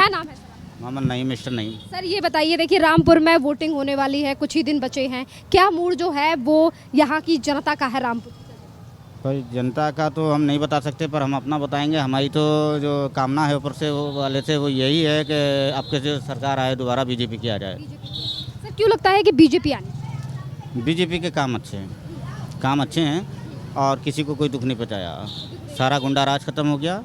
क्या नाम है? मोहम्मद नईम, मिस्टर नईम। सर ये बताइए, देखिए रामपुर में वोटिंग होने वाली है, कुछ ही दिन बचे हैं, क्या मूड जो है वो यहाँ की जनता का है रामपुर? कोई जनता का तो हम नहीं बता सकते, पर हम अपना बताएंगे। हमारी तो जो कामना है ऊपर से वो वाले से वो यही है कि आपके जो सरकार आए दोबारा बीजेपी की आ जाए। सर क्यों लगता है कि बीजेपी आनी? बीजेपी के काम अच्छे हैं और किसी को कोई दुख नहीं पहुँचाया। सारा गुंडा राज खत्म हो गया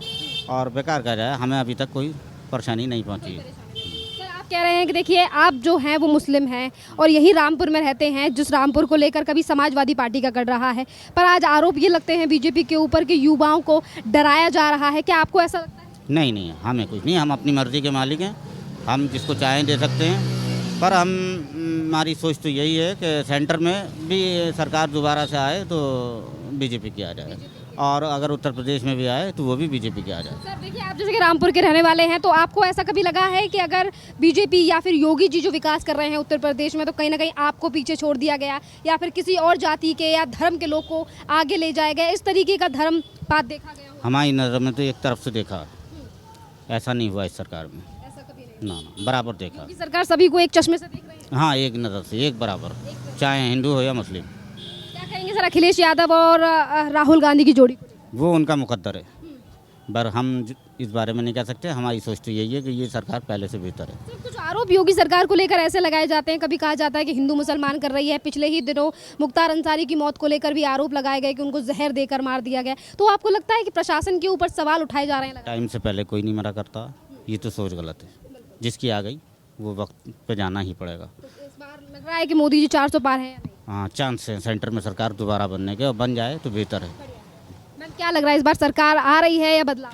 और बेकार का जाए, हमें अभी तक कोई परेशानी नहीं पहुँची। सर आप कह रहे हैं कि देखिए आप जो हैं वो मुस्लिम हैं और यही रामपुर में रहते हैं, जिस रामपुर को लेकर कभी समाजवादी पार्टी का कर रहा है, पर आज आरोप ये लगते हैं बीजेपी के ऊपर कि युवाओं को डराया जा रहा है, क्या आपको ऐसा लगता है? नहीं, हमें कुछ नहीं, हम अपनी मर्ज़ी के मालिक हैं, हम जिसको चाहें दे सकते हैं। पर हमारी सोच तो यही है कि सेंटर में भी सरकार दोबारा से आए तो बीजेपी की आ जाए, और अगर उत्तर प्रदेश में भी आए तो वो भी बीजेपी की आ जाए। सर देखिए आप जैसे कि रामपुर के रहने वाले हैं, तो आपको ऐसा कभी लगा है कि अगर बीजेपी या फिर योगी जी जो विकास कर रहे हैं उत्तर प्रदेश में, तो कहीं ना कहीं आपको पीछे छोड़ दिया गया, या फिर किसी और जाति के या धर्म के लोग को आगे ले जाया गया, इस तरीके का धर्म पात देखा गया हो? हमारी नज़र में तो एक तरफ से देखा, ऐसा नहीं हुआ इस सरकार में। ऐसा कभी नहीं। ना, बराबर देखा। क्योंकि सरकार सभी को एक चश्मे से देख रही है। हाँ, एक नज़र से, एक बराबर, चाहे हिंदू हो या मुस्लिम। क्या कहेंगे सर अखिलेश यादव और राहुल गांधी की जोड़ी को? वो उनका मुकद्दर है, पर हम इस बारे में नहीं कह सकते। हमारी सोच तो यही है कि ये सरकार पहले से बेहतर है। सर कुछ आरोप योगी सरकार को लेकर ऐसे लगाए जाते हैं, कभी कहा जाता है कि हिंदू मुसलमान कर रही है। पिछले ही दिनों मुख्तार अंसारी की मौत को लेकर भी आरोप लगाए गए कि उनको जहर देकर मार दिया गया। तो आपको लगता है कि प्रशासन के ऊपर सवाल उठाए जा रहे हैं? टाइम से पहले कोई नहीं मरा करता, ये तो सोच गलत है। जिसकी आ गई वो वक्त पे जाना ही पड़ेगा। तो इस बार लग रहा है कि मोदी जी 400 पार हैं या नहीं? हाँ, चांस है सेंटर में सरकार दोबारा बनने के, और बन जाए तो बेहतर है। मैम क्या लग रहा है इस बार सरकार आ रही है या बदलाव?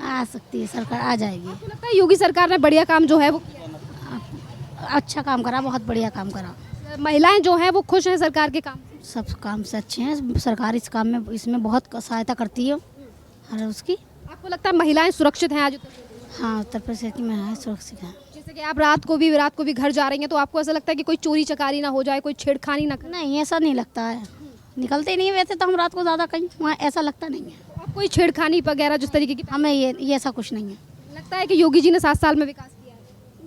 आ सकती है, सरकार आ जाएगी। आपको लगता है योगी सरकार ने बढ़िया काम जो है वो किया? अच्छा काम करा, बहुत बढ़िया काम करा। महिलाएं जो हैं वो खुश हैं सरकार के काम से? सब काम से अच्छे हैं, सरकार इस काम में इसमें बहुत सहायता करती है और उसकी। आपको लगता है महिलाएं सुरक्षित हैं आज उत्तर प्रदेश? हाँ, उत्तर प्रदेश की महिलाएं सुरक्षित हैं। जैसे कि आप रात को भी घर जा रही हैं, तो आपको ऐसा लगता है कि कोई चोरी चकारी ना हो जाए, कोई छेड़खानी ना करे? नहीं, ऐसा नहीं लगता है, निकलते ही नहीं है वैसे तो हम रात को ज़्यादा कहीं, वहाँ ऐसा लगता नहीं है आप कोई छेड़खानी वगैरह जिस तरीके की हमें। ये ऐसा कुछ नहीं है। लगता है कि योगी जी ने 7 साल में विकास किया है,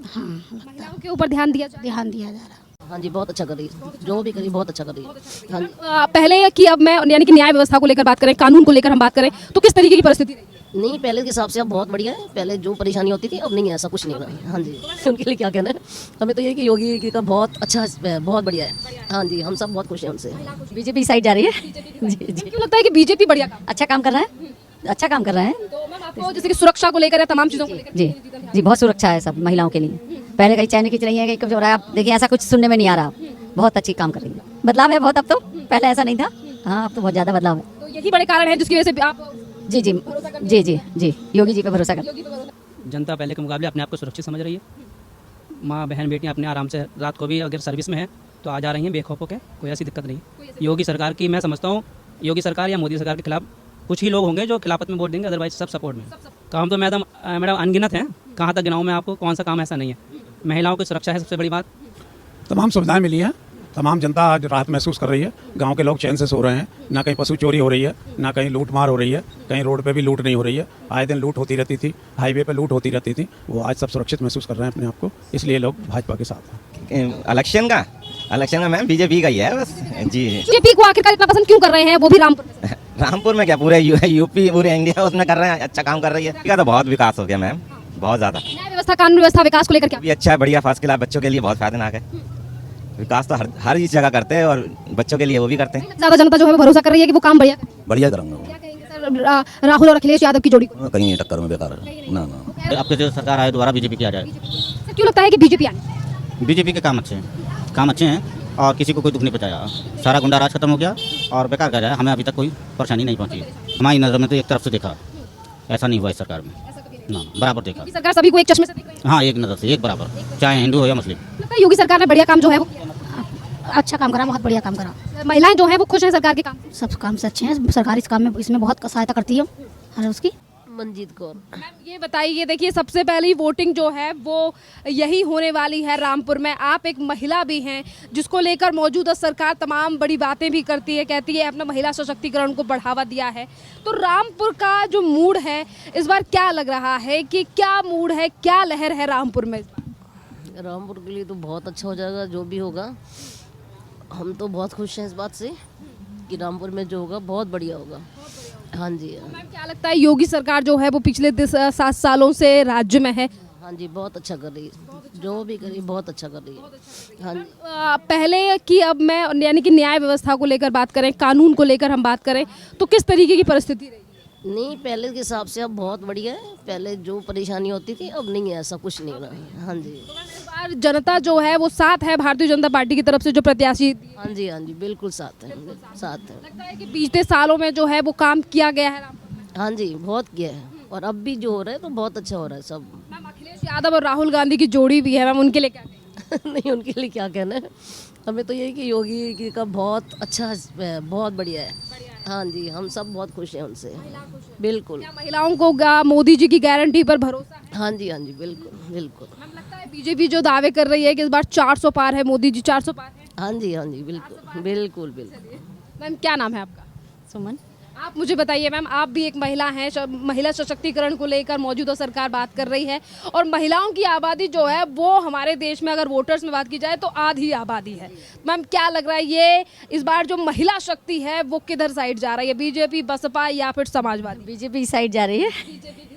हाँ, लगता है, महिलाओं के ऊपर ध्यान दिया जाए? ध्यान दिया जा रहा है। हाँ जी, बहुत अच्छा कर रही है, जो भी करी बहुत अच्छा कर रही है। हाँ जी। पहले कि अब मैं यानी कि न्याय व्यवस्था को लेकर बात करें, कानून को लेकर हम बात करें, तो किस तरीके की परिस्थिति रही? नहीं, पहले के हिसाब से अब बहुत बढ़िया है। पहले जो परेशानी होती थी अब नहीं है, ऐसा कुछ नहीं हो रहा है। हाँ जी, उनके लिए क्या कहना है, हमें तो ये कि योगी जी का बहुत अच्छा है, बहुत बढ़िया है। हाँ जी, हम सब बहुत खुश हैं उनसे। बीजेपी साइड जा रही है। जी जी, क्यों लगता है कि बीजेपी बढ़िया काम? अच्छा काम कर रहा है, अच्छा काम कर रहा है। तो मैम आपको जैसे कि सुरक्षा को लेकर या तमाम चीजों को लेकर जी जी, बहुत सुरक्षा है सब महिलाओं के लिए। पहले कहीं चैन खींच रही है, कहीं कुछ हो रहा है, आप देखिए ऐसा कुछ सुनने में नहीं आ रहा। बहुत अच्छी काम कर रही है, बदलाव है बहुत अब तो, पहले ऐसा नहीं था। हाँ, अब तो बहुत ज़्यादा बदलाव है। तो यही बड़े कारण है जिसकी वजह से आप जी जी जी जी जी, योगी जी पे भरोसा कर। जनता पहले के मुकाबले अपने आप को सुरक्षित समझ रही है। माँ बहन बेटियाँ अपने आराम से रात को भी अगर सर्विस में है तो आ जा रही हैं बेखौफ होकर, कोई ऐसी दिक्कत नहीं। योगी सरकार की मैं समझता हूँ, योगी सरकार या मोदी सरकार के खिलाफ कुछ ही लोग होंगे जो खिलाफत में वोट देंगे, अदरवाइज सब सपोर्ट में। काम तो मैडम अनगिनत हैं, कहाँ तक गिनाऊँ मैं आपको, कौन सा काम ऐसा नहीं है। महिलाओं की सुरक्षा है सबसे बड़ी बात। तमाम सुविधाएं मिली हैं, तमाम जनता आज राहत महसूस कर रही है। गांव के लोग चैन से सो रहे हैं, ना कहीं पशु चोरी हो रही है, ना कहीं लूट मार हो रही है, कहीं रोड पे भी लूट नहीं हो रही है। आए दिन लूट होती रहती थी, हाईवे पे लूट होती रहती थी, वो आज सब सुरक्षित महसूस कर रहे हैं अपने आप को, इसलिए लोग भाजपा के साथ हैं। इलेक्शन का मैम बीजेपी का ही है बस जी। बीजेपी को आखिरकार इतना पसंद क्यों कर रहे हैं, वो भी रामपुर में? रामपुर में क्या, पूरे यूपी पूरे इंडिया उसमें कर रहे हैं, अच्छा काम कर रही है। क्या तो बहुत विकास हो गया मैम, बहुत ज़्यादा। न्याय व्यवस्था, कानून व्यवस्था, विकास को लेकर क्या? भी अच्छा है, बढ़िया, फर्स्ट क्लास, बच्चों के लिए बहुत फायदेनाक है। विकास तो हर इस जगह करते हैं और बच्चों के लिए वो भी करते हैं। ज्यादा जनता जो है भरोसा कर रही है कि वो काम बढ़िया करें। बढ़िया करेंगे। क्या कहेंगे सर राहुल और अखिलेश यादव की जोड़ी को? कहीं टक्कर में बेकार है ना। आपके जो सरकार आए दोबारा बीजेपी की आ जाए। सर क्यों लगता है कि बीजेपी आनी? बीजेपी के काम अच्छे हैं और किसी को कोई दुख नहीं पहुँचाया। सारा गुंडा राज खत्म हो गया और बेकार का जाए, हमें अभी तक कोई परेशानी नहीं पहुँची। हमारी नज़र में तो एक तरफ से देखा, ऐसा नहीं हुआ इस सरकार में। ना, बराबर देखा। योगी सरकार सभी को एक चश्मे से देख रही है? हाँ, एक नज़र से, एक बराबर, चाहे हिंदू हो या मुस्लिम। लगता है योगी सरकार ने बढ़िया काम जो है वो किया? अच्छा काम करा, बहुत बढ़िया काम करा। महिलाएं जो हैं वो खुश हैं सरकार के काम से? सब काम से अच्छे हैं, सरकार इस काम में इसमें बहुत सहायता करती है और उसकी। मंजीत कौर। मैम ये बताइए, देखिए सबसे पहली वोटिंग जो है वो यही होने वाली है रामपुर में। आप एक महिला भी हैं जिसको लेकर मौजूदा सरकार तमाम बड़ी बातें भी करती है, कहती है अपना महिला सशक्तिकरण को बढ़ावा दिया है। तो रामपुर का जो मूड है इस बार क्या लग रहा है कि क्या मूड है, क्या लहर है रामपुर में इस बार? रामपुर के लिए तो बहुत अच्छा हो जाएगा जो भी होगा। हम तो बहुत खुश हैं इस बात से कि रामपुर में जो होगा बहुत बढ़िया होगा। हाँ जी। मैम क्या लगता है, योगी सरकार जो है वो पिछले 7 सालों से राज्य में है? हाँ जी, बहुत अच्छा कर रही है, जो भी करी बहुत अच्छा कर रही है। हाँ जी। पहले की अब मैं यानी कि न्याय व्यवस्था को लेकर बात करें, कानून को लेकर हम बात करें तो किस तरीके की परिस्थिति रही? नहीं, पहले के हिसाब से अब बहुत बढ़िया है। पहले जो परेशानी होती थी अब नहीं है, ऐसा कुछ नहीं रहा है। हाँ जी। तो मैम इस बार जनता जो है वो साथ है भारतीय जनता पार्टी की तरफ से जो प्रत्याशी? हाँ जी, हाँ जी, बिल्कुल साथ है, साथ है। लगता है कि बीते सालों में जो है वो काम किया गया है रामपुर में? हाँ जी, बहुत किया है और अब भी जो हो रहा है तो बहुत अच्छा हो रहा है सब। मैम अखिलेश यादव और राहुल गांधी की जोड़ी भी है, मैम उनके लिए क्या कहेंगे? नहीं, उनके लिए क्या कहना है, हमें तो यही कि योगी का बहुत अच्छा है, बहुत बढ़िया है। हाँ जी, हम सब बहुत खुश हैं उनसे, बिल्कुल। क्या महिलाओं को मोदी जी की गारंटी पर भरोसा है? हाँ जी, हाँ जी, बिल्कुल बिल्कुल। मैम लगता है बीजेपी जो दावे कर रही है कि इस बार 400 पार है, मोदी जी 400 पार है? हाँ जी, हाँ जी, बिल्कुल बिल्कुल बिल्कुल। मैम क्या नाम है आपका? सुमन। आप मुझे बताइए मैम, आप भी एक महिला हैं, महिला सशक्तिकरण को लेकर मौजूदा सरकार बात कर रही है और महिलाओं की आबादी जो है वो हमारे देश में अगर वोटर्स में बात की जाए तो आधी आबादी है। मैम क्या लग रहा है, ये इस बार जो महिला शक्ति है वो किधर साइड जा रही है, बीजेपी, बसपा या फिर समाजवादी? बीजेपी साइड जा रही है।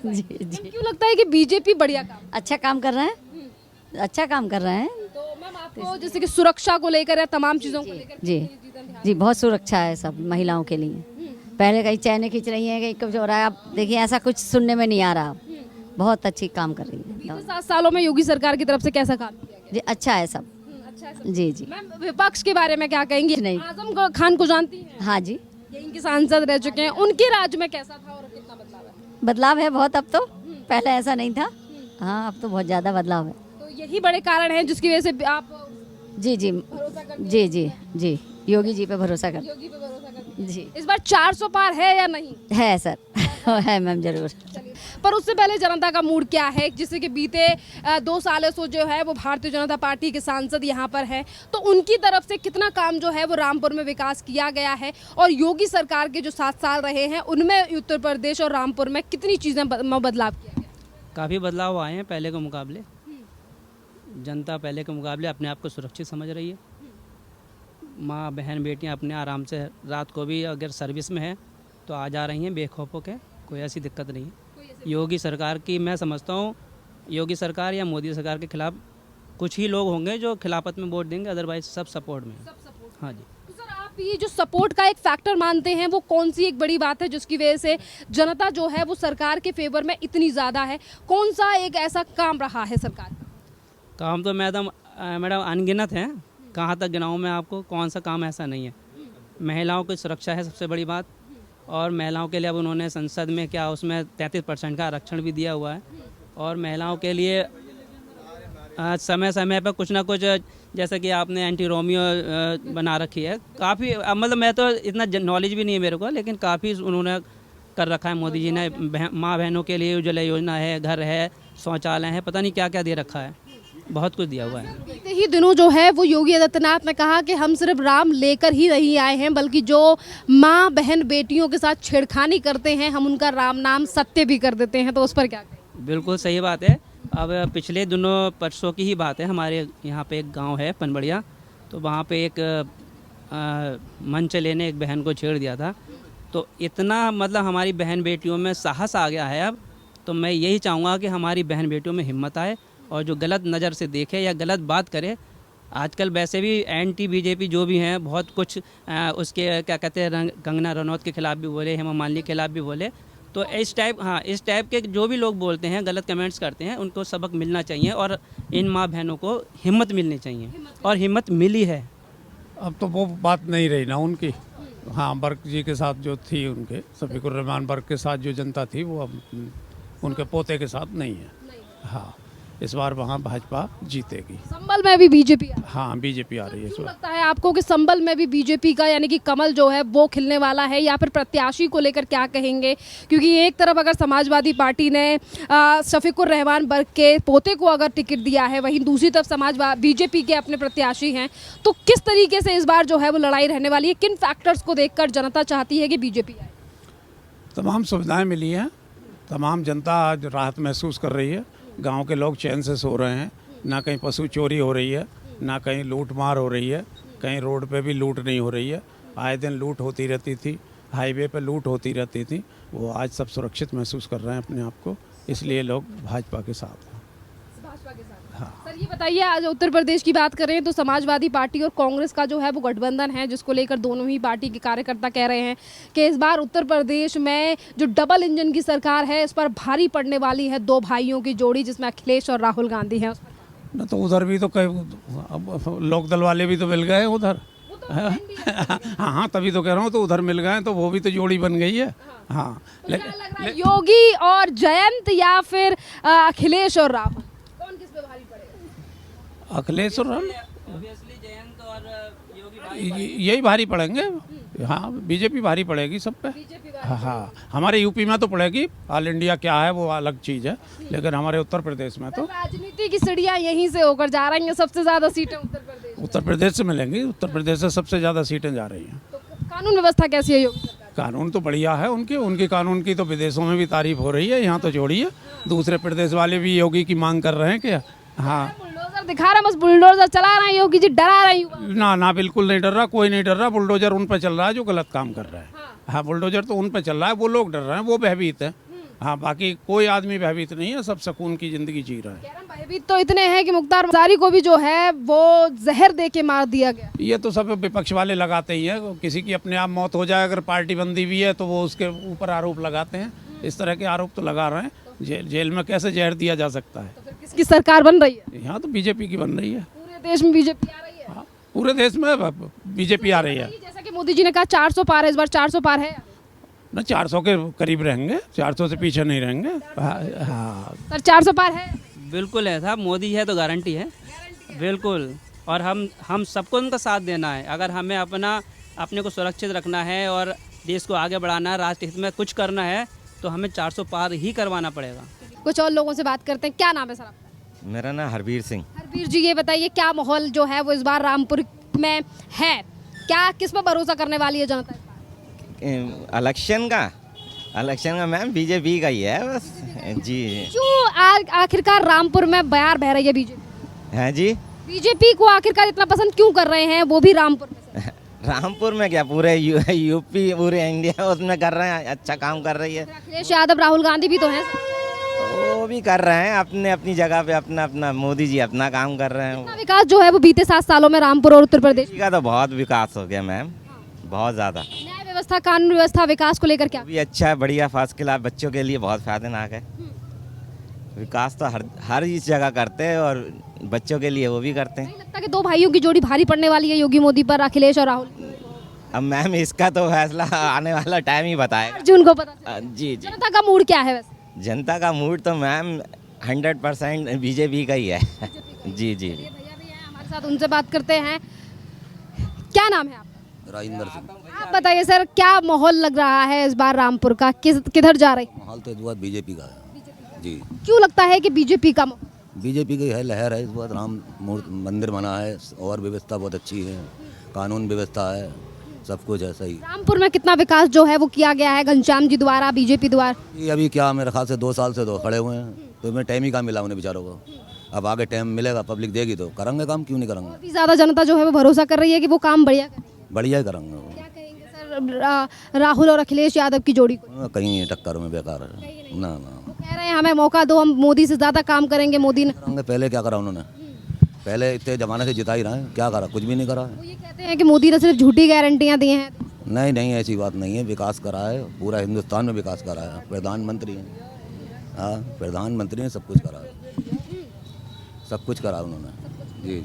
जी जी। क्यों लगता है कि बीजेपी बढ़िया काम? अच्छा काम कर रहे हैं, अच्छा काम कर रहे हैं। तो मैम आपको जैसे कि सुरक्षा को लेकर या तमाम चीज़ों को लेकर? जी जी, बहुत सुरक्षा है सब महिलाओं के लिए। पहले कहीं चैन खींच रही हैं, कहीं कुछ हो रहा है, अब देखिए ऐसा कुछ सुनने में नहीं आ रहा। बहुत अच्छी काम कर रही है। बीते 7 सालों में योगी सरकार की तरफ से कैसा काम किया गया? जी अच्छा है सब। अच्छा है। जी जी। मैम विपक्ष के बारे में क्या कहेंगी? नहीं। आजम खान को जानती हैं? हाँ जी। ये इनके सांसद रह चुके हैं, उनके राज्य में कैसा था और कितना बदलाव है? बदलाव है बहुत अब तो, पहले ऐसा नहीं था। हाँ अब तो बहुत ज़्यादा बदलाव है। तो यही बड़े कारण हैं जिसकी वजह से आप जी जी भरोसा करते जी जी जी, योगी जी पे भरोसा कर। योगी पे भरोसा करते हैं। जी इस बार 400 पार है या नहीं? है सर। है मैम जरूर। पर उससे पहले जनता का मूड क्या है, जिससे कि बीते 2 सालों से जो है वो भारतीय जनता पार्टी के सांसद यहाँ पर है, तो उनकी तरफ से कितना काम जो है वो रामपुर में विकास किया गया है और योगी सरकार के जो 7 साल रहे हैं उनमें उत्तर प्रदेश और रामपुर में कितनी चीज़ें बदलाव किया गया? काफ़ी बदलाव आए हैं पहले के मुकाबले। जनता पहले के मुकाबले अपने आप को सुरक्षित समझ रही है। माँ बहन बेटियाँ अपने आराम से रात को भी अगर सर्विस में है तो आ जा रही हैं बेखौफ होकर, कोई ऐसी दिक्कत नहीं है। योगी सरकार की मैं समझता हूँ, योगी सरकार या मोदी सरकार के खिलाफ कुछ ही लोग होंगे जो खिलाफत में वोट देंगे, अदरवाइज सब सपोर्ट में। हाँ जी। तो सर आप ये जो सपोर्ट का एक फैक्टर मानते हैं वो कौन सी एक बड़ी बात है जिसकी वजह से जनता जो है वो सरकार के फेवर में इतनी ज़्यादा है? कौन सा एक ऐसा काम रहा है सरकार का? काम तो मैडम अनगिनत हैं, कहाँ तक गिनाऊँ मैं आपको, कौन सा काम ऐसा नहीं है। महिलाओं की सुरक्षा है सबसे बड़ी बात, और महिलाओं के लिए अब उन्होंने संसद में क्या उसमें 33% का आरक्षण भी दिया हुआ है। और महिलाओं के लिए समय समय पर कुछ ना कुछ, जैसे कि आपने एंटी रोमियो बना रखी है, काफ़ी मतलब मैं तो इतना नॉलेज भी नहीं है मेरे को, लेकिन काफ़ी उन्होंने कर रखा है मोदी जी ने। माँ बहनों के लिए उज्ज्वला योजना है, घर है, शौचालय है, पता नहीं क्या क्या दे रखा है, बहुत कुछ दिया हुआ है। बीते ही दिनों जो है वो योगी आदित्यनाथ ने कहा कि हम सिर्फ राम लेकर ही नहीं आए हैं, बल्कि जो माँ बहन बेटियों के साथ छेड़खानी करते हैं हम उनका राम नाम सत्य भी कर देते हैं। तो उस पर क्या कहें? बिल्कुल सही बात है। अब पिछले दिनों परसों की ही बात है, हमारे यहाँ पे एक गांव है पनबड़िया, तो वहाँ पे एक मन चले ने एक बहन को छेड़ दिया था। तो इतना मतलब हमारी बहन बेटियों में साहस आ गया है अब। तो मैं यही चाहूँगा कि हमारी बहन बेटियों में हिम्मत आए और जो गलत नज़र से देखे या गलत बात करे। आजकल वैसे भी एंटी बीजेपी जो भी हैं बहुत कुछ उसके क्या कहते हैं, कंगना रनौत के खिलाफ भी बोले, हेमा मालिनी के खिलाफ भी बोले। तो इस टाइप के जो भी लोग बोलते हैं, गलत कमेंट्स करते हैं, उनको सबक मिलना चाहिए और इन माँ बहनों को हिम्मत मिलनी चाहिए, और हिम्मत मिली है। अब तो वो बात नहीं रही ना उनकी। हाँ, बर्क जी के साथ जो थी, उनके शफीकुर रहमान बर्क के साथ जो जनता थी वो अब उनके पोते के साथ नहीं है। हाँ, इस बार वहाँ भाजपा जीतेगी। संभल में भी बीजेपी है। हाँ, बीजेपी आ रही है इस क्यों बार। लगता है आपको कि संभल में भी बीजेपी का यानी कि कमल जो है वो खिलने वाला है, या फिर प्रत्याशी को लेकर क्या कहेंगे? क्योंकि एक तरफ अगर समाजवादी पार्टी ने शफीकुर रहमान बर्क के पोते को अगर टिकट दिया है, वहीं दूसरी तरफ बीजेपी के अपने प्रत्याशी हैं, तो किस तरीके से इस बार जो है वो लड़ाई रहने वाली है? किन फैक्टर्स को देखकर जनता चाहती है कि बीजेपी आए? तमाम सुविधाएं मिली हैं, तमाम जनता आज राहत महसूस कर रही है। गांव के लोग चैन से सो रहे हैं, ना कहीं पशु चोरी हो रही है, ना कहीं लूट मार हो रही है, कहीं रोड पे भी लूट नहीं हो रही है। आए दिन लूट होती रहती थी, हाईवे पे लूट होती रहती थी, वो आज सब सुरक्षित महसूस कर रहे हैं अपने आप को, इसलिए लोग भाजपा के साथ हैं। सर ये बताइए, आज उत्तर प्रदेश की बात करें तो समाजवादी पार्टी और कांग्रेस का जो है वो गठबंधन है, जिसको लेकर दोनों ही पार्टी के कार्यकर्ता कह रहे हैं कि इस बार उत्तर प्रदेश में जो डबल इंजन की सरकार है, इस पर भारी पड़ने वाली है दो भाइयों की जोड़ी, जिसमें अखिलेश और राहुल गांधी हैं। न तो उधर भी तो कई लोकदल वाले भी तो मिल गए उधर। हाँ, तभी तो कह रहा हूँ, तो उधर मिल गए तो वो भी तो जोड़ी बन गई है। हाँ, लेकिन योगी और जयंत या फिर अखिलेश और राहुल, कौन किस पे भारी पड़ेगा? अखिलेश और राहुल यही भारी पड़ेंगे। हाँ, बीजेपी भारी पड़ेगी सब पे। हाँ, हमारे यूपी में तो पड़ेगी, ऑल इंडिया क्या है वो अलग चीज़ है, लेकिन हमारे उत्तर प्रदेश में तो राजनीति की सीढ़ियां यहीं से होकर जा रही हैं। सबसे ज्यादा सीटें उत्तर प्रदेश से मिलेंगी। उत्तर प्रदेश से सबसे ज़्यादा सीटें जा रही हैं। तो कानून व्यवस्था कैसी है योगी सरकार? कानून तो बढ़िया है उनके कानून की तो विदेशों में भी तारीफ हो रही है, यहाँ तो जोड़ी है। दूसरे प्रदेश वाले भी योगी की मांग कर रहे हैं क्या? हाँ, बुलडोजर दिखा रहा है, बस बुलडोजर चला रहे हैं योगी जी, डरा रहे हैं। ना बिल्कुल नहीं डर रहा, कोई नहीं डर रहा। बुलडोजर उन पर चल रहा है जो गलत काम कर रहा है। हाँ, बुलडोजर तो उन पर चल रहा है, वो लोग डर रहे हैं, वो भयभीत है। हाँ, बाकी कोई आदमी भयभीत नहीं है, सब सुकून की जिंदगी जी रहा है। भयभीत तो इतने हैं कि मुख्तार अंसारी को भी जो है वो जहर दे के मार दिया गया। ये तो सब विपक्ष वाले लगाते ही हैं। किसी की अपने आप मौत हो जाए, अगर पार्टी बंदी भी है तो वो उसके ऊपर आरोप लगाते हैं। इस तरह के आरोप तो लगा रहे हैं। जेल में कैसे जहर दिया जा सकता है? तो फिर किसकी सरकार बन रही है? यहाँ तो बीजेपी की बन रही है। पूरे देश में बीजेपी आ रही है। हाँ, पूरे देश में बीजेपी आ रही है। जैसा कि मोदी जी ने कहा 400 पार है, इस बार 400 पार है ना, 400 के करीब रहेंगे, 400 से पीछे नहीं रहेंगे। हाँ, सर 400 पार है। बिल्कुल है साहब, मोदी है तो गारंटी है, बिल्कुल। और हम सबको उनका साथ देना है। अगर हमें अपने को सुरक्षित रखना है और देश को आगे बढ़ाना है, राष्ट्र हित में कुछ करना है, तो हमें 400 पार ही करवाना पड़ेगा। कुछ और लोगों से बात करते हैं। क्या नाम है सर आपका? मेरा नाम हरबीर सिंह। हरबीर जी, ये बताइए क्या माहौल जो है वो इस बार रामपुर में है? क्या किस पर भरोसा करने वाली है जनता? इलेक्शन का मैम बीजेपी का ही है बस। जी, क्यों आखिरकार रामपुर में बयार बह रही है बीजेपी? हैं जी, बीजेपी को आखिरकार इतना पसंद क्यों कर रहे हैं, वो भी रामपुर में से? रामपुर में क्या, पूरे यूपी पूरे इंडिया उसमें कर रहे हैं, अच्छा काम कर रही है। अखिलेश यादव, राहुल गांधी भी तो हैं। वो भी कर रहे हैं अपनी जगह पे, अपना मोदी जी अपना काम कर रहे हैं। विकास जो है वो बीते 7 सालों में रामपुर और उत्तर प्रदेश का तो बहुत विकास हो गया मैम, बहुत ज़्यादा। न्याय व्यवस्था, कानून व्यवस्था, विकास को लेकर क्या? भी अच्छा है, बढ़िया, फर्स्ट क्लास, बच्चों के लिए बहुत फायदेमंद है। विकास तो हर इस जगह करते हैं और बच्चों के लिए वो भी करते हैं। नहीं लगता कि दो भाइयों की जोड़ी भारी पड़ने वाली है योगी मोदी पर, अखिलेश और राहुल? अब मैम इसका तो फैसला आने वाला टाइम ही बताएगा। जून को पता जी। जनता का मूड क्या है वैसे? जनता का मूड तो मैम 100% बीजेपी का ही है। जी। भैया भी हैं हमारे साथ, उनसे बात करते हैं। क्या नाम है आपका? राजेंद्र सिंह। आप बताइए सर, क्या माहौल लग रहा है इस बार रामपुर का? किधर जा रही? माहौल तो इस बार बीजेपी का है जी। क्यों लगता है कि बीजेपी का? बीजेपी की है लहर है इस बार। राम मंदिर बना है और व्यवस्था बहुत अच्छी है, कानून व्यवस्था है, सब कुछ है सही। रामपुर में कितना विकास जो है वो किया गया है घनश्याम जी द्वारा, बीजेपी द्वारा? ये अभी क्या, मेरे ख्याल से 2 साल से तो खड़े हुए हैं, तो इन्हें टाइम ही कहाँ मिला उन्हें बेचारों को। अब आगे टाइम मिलेगा, पब्लिक देगी तो करेंगे काम, क्यों नहीं करेंगे। काफी ज्यादा जनता जो है वो भरोसा कर रही है कि वो काम बढ़िया करेंगे। बढ़िया ही करेंगे वो। क्या कहेंगे सर राहुल और अखिलेश यादव की जोड़ी को? कहीं टक्कर में बेकार है ना। वो कह रहे हैं हमें मौका दो, हम मोदी से ज्यादा काम करेंगे। मोदी ने करेंगे, पहले क्या करा उन्होंने? पहले इतने जमाने से जिता ही रहे हैं, क्या करा? कुछ भी नहीं करा है। वो ये कहते हैं कि मोदी ने सिर्फ झूठी गारंटियां दी हैं। नहीं, ऐसी बात नहीं है। विकास करा है, पूरा हिंदुस्तान में विकास करा है। प्रधानमंत्री हैं, हाँ, प्रधानमंत्री ने सब कुछ करा है, सब कुछ करा उन्होंने। जी।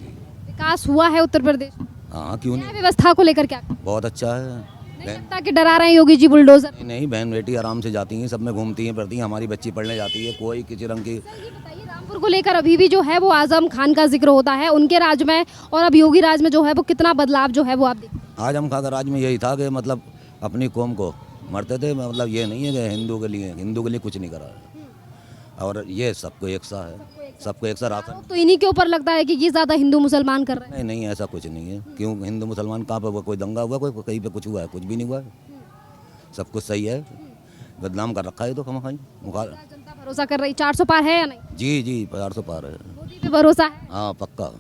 विकास हुआ है उत्तर प्रदेश? हाँ, क्यों न्याय नहीं। व्यवस्था को लेकर क्या? बहुत अच्छा है, नहीं लगता कि डरा रहे हैं योगी जी बुलडोजर? नहीं नहीं, बहन बेटी आराम से जाती हैं, सब में घूमती हैं फिरती हैं, हमारी बच्ची पढ़ने जाती है, कोई किसी रंग की। ये बताइए, रामपुर को लेकर अभी भी जो है वो आजम खान का जिक्र होता है उनके राज में, और अब योगी राज में जो है वो कितना बदलाव जो है वो आप देखिए। आजम खान का राज में यही था कि मतलब अपनी कौम को मरते थे, मतलब ये नहीं है कि हिंदू के लिए कुछ नहीं करा है। और ये सबको एक सा है, सबको एक सा राशन। तो इन्हीं के ऊपर लगता है कि ये ज़्यादा हिंदू मुसलमान कर रहे हैं। नहीं नहीं, ऐसा कुछ नहीं है। क्यों हिंदू मुसलमान कहाँ पे हुआ? कोई दंगा हुआ? कोई कहीं पे कुछ हुआ है? कुछ भी नहीं हुआ है, सब कुछ सही है। बदनाम कर रखा है तो हम खाई जनता भरोसा कर रही, 400 पार है या नहीं? जी जी, 400 पार है। मोदी पे भरोसा है? हाँ पक्का।